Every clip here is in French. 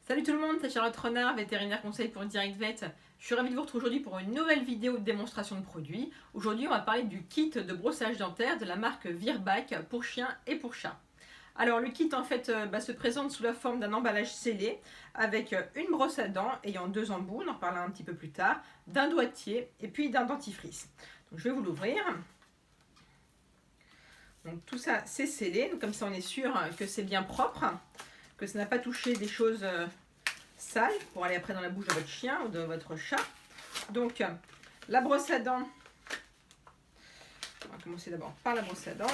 Salut tout le monde, c'est Charlotte Renard, vétérinaire conseil pour Direct Vet. Je suis ravie de vous retrouver aujourd'hui pour une nouvelle vidéo de démonstration de produits. Aujourd'hui, on va parler du kit de brossage dentaire de la marque Virbac pour chiens et pour chats. Alors le kit en fait se présente sous la forme d'un emballage scellé avec une brosse à dents ayant deux embouts, on en reparlera un petit peu plus tard, d'un doigtier et puis d'un dentifrice. Donc je vais vous l'ouvrir. Donc tout ça c'est scellé, donc comme ça on est sûr que c'est bien propre, que ça n'a pas touché des choses sales pour aller après dans la bouche de votre chien ou de votre chat. Donc la brosse à dents, on va commencer d'abord par la brosse à dents.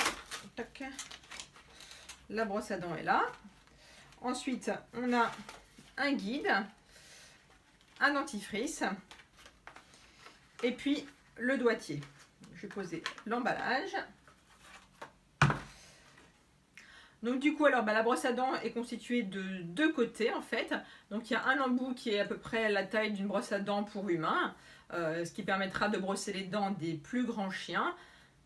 Tac. La brosse à dents est là. Ensuite, on a un guide, un dentifrice et puis le doigtier. Je vais poser l'emballage. Donc du coup, alors la brosse à dents est constituée de deux côtés en fait. Donc il y a un embout qui est à peu près la taille d'une brosse à dents pour humain, ce qui permettra de brosser les dents des plus grands chiens.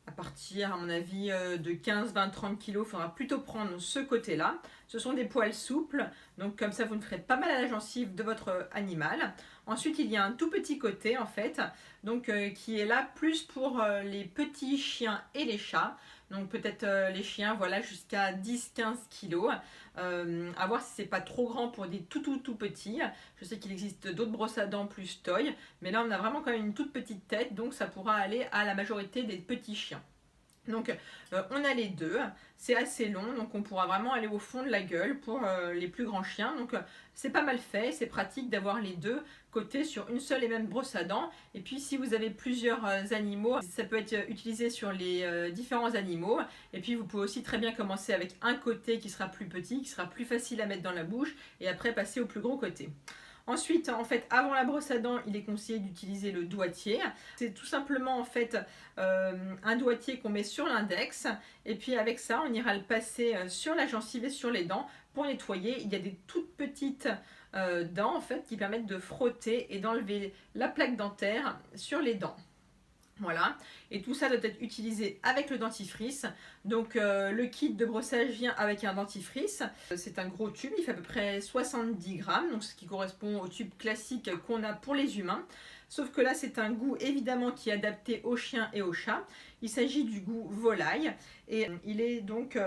À partir, à mon avis, de 15, 20, 30 kg, il faudra plutôt prendre ce côté-là. Ce sont des poils souples, donc comme ça vous ne ferez pas mal à la gencive de votre animal. Ensuite, il y a un tout petit côté en fait, donc qui est là plus pour les petits chiens et les chats. Donc peut-être les chiens, voilà, jusqu'à 10-15 kg. À voir si c'est pas trop grand pour des tout petits. Je sais qu'il existe d'autres brosses à dents plus toy, mais là on a vraiment quand même une toute petite tête, donc ça pourra aller à la majorité des petits chiens. Donc on a les deux, c'est assez long, donc on pourra vraiment aller au fond de la gueule pour les plus grands chiens. Donc c'est pas mal fait, c'est pratique d'avoir les deux côtés sur une seule et même brosse à dents. Et puis si vous avez plusieurs animaux, ça peut être utilisé sur les différents animaux. Et puis vous pouvez aussi très bien commencer avec un côté qui sera plus petit, qui sera plus facile à mettre dans la bouche, et après passer au plus gros côté. Ensuite, en fait, avant la brosse à dents, il est conseillé d'utiliser le doigtier. C'est tout simplement en fait un doigtier qu'on met sur l'index, et puis avec ça, on ira le passer sur la gencive et sur les dents pour nettoyer. Il y a des toutes petites dents en fait qui permettent de frotter et d'enlever la plaque dentaire sur les dents. Voilà, et tout ça doit être utilisé avec le dentifrice. Donc le kit de brossage vient avec un dentifrice. C'est un gros tube, il fait à peu près 70 grammes, donc ce qui correspond au tube classique qu'on a pour les humains. Sauf que là, c'est un goût évidemment qui est adapté aux chiens et aux chats. Il s'agit du goût volaille et il est donc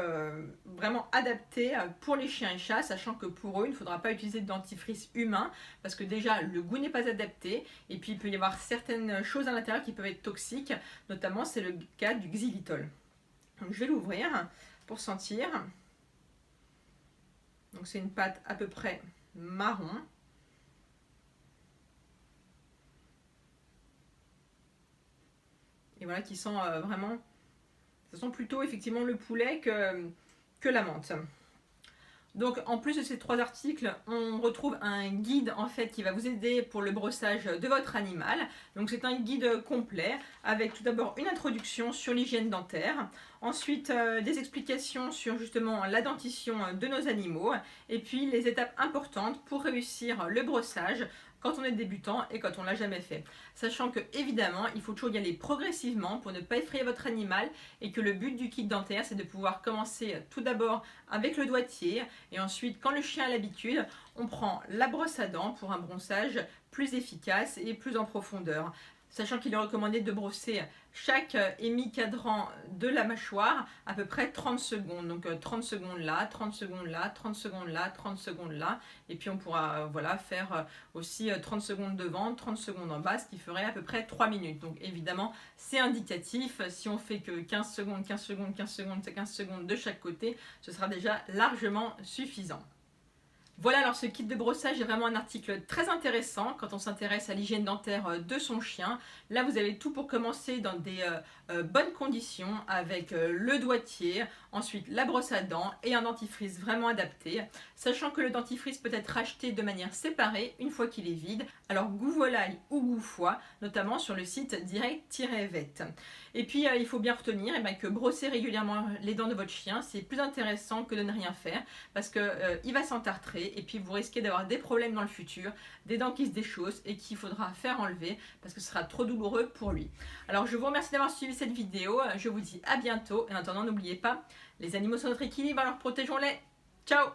vraiment adapté pour les chiens et chats, sachant que pour eux, il ne faudra pas utiliser de dentifrice humain parce que déjà, le goût n'est pas adapté et puis il peut y avoir certaines choses à l'intérieur qui peuvent être toxiques, notamment c'est le cas du xylitol. Donc je vais l'ouvrir pour sentir. Donc c'est une pâte à peu près marron. Et voilà, qui sent vraiment, ça sent plutôt effectivement le poulet que la menthe. Donc en plus de ces trois articles, on retrouve un guide en fait qui va vous aider pour le brossage de votre animal. Donc c'est un guide complet avec tout d'abord une introduction sur l'hygiène dentaire, ensuite des explications sur justement la dentition de nos animaux et puis les étapes importantes pour réussir le brossage quand on est débutant et quand on ne l'a jamais fait. Sachant que évidemment, il faut toujours y aller progressivement pour ne pas effrayer votre animal et que le but du kit dentaire, c'est de pouvoir commencer tout d'abord avec le doigtier et ensuite, quand le chien a l'habitude, on prend la brosse à dents pour un brossage plus efficace et plus en profondeur. Sachant qu'il est recommandé de brosser chaque émi-cadran de la mâchoire à peu près 30 secondes. Donc 30 secondes là, 30 secondes là, 30 secondes là, 30 secondes là. Et puis on pourra voilà, faire aussi 30 secondes devant, 30 secondes en bas, ce qui ferait à peu près 3 minutes. Donc évidemment, c'est indicatif. Si on fait que 15 secondes, 15 secondes, 15 secondes, 15 secondes de chaque côté, ce sera déjà largement suffisant. Voilà, alors ce kit de brossage est vraiment un article très intéressant quand on s'intéresse à l'hygiène dentaire de son chien. Là, vous avez tout pour commencer dans des bonnes conditions avec le doigtier, ensuite la brosse à dents et un dentifrice vraiment adapté. Sachant que le dentifrice peut être acheté de manière séparée une fois qu'il est vide. Alors goût volaille ou goût foie, notamment sur le site Direct-Vet. Et puis il faut bien retenir que brosser régulièrement les dents de votre chien, c'est plus intéressant que de ne rien faire parce qu'il va s'entartrer et puis vous risquez d'avoir des problèmes dans le futur, des dents qui se déchaussent et qu'il faudra faire enlever parce que ce sera trop douloureux pour lui. Alors je vous remercie d'avoir suivi cette vidéo, je vous dis à bientôt et en attendant n'oubliez pas, les animaux sont notre équilibre, alors protégeons-les. Ciao!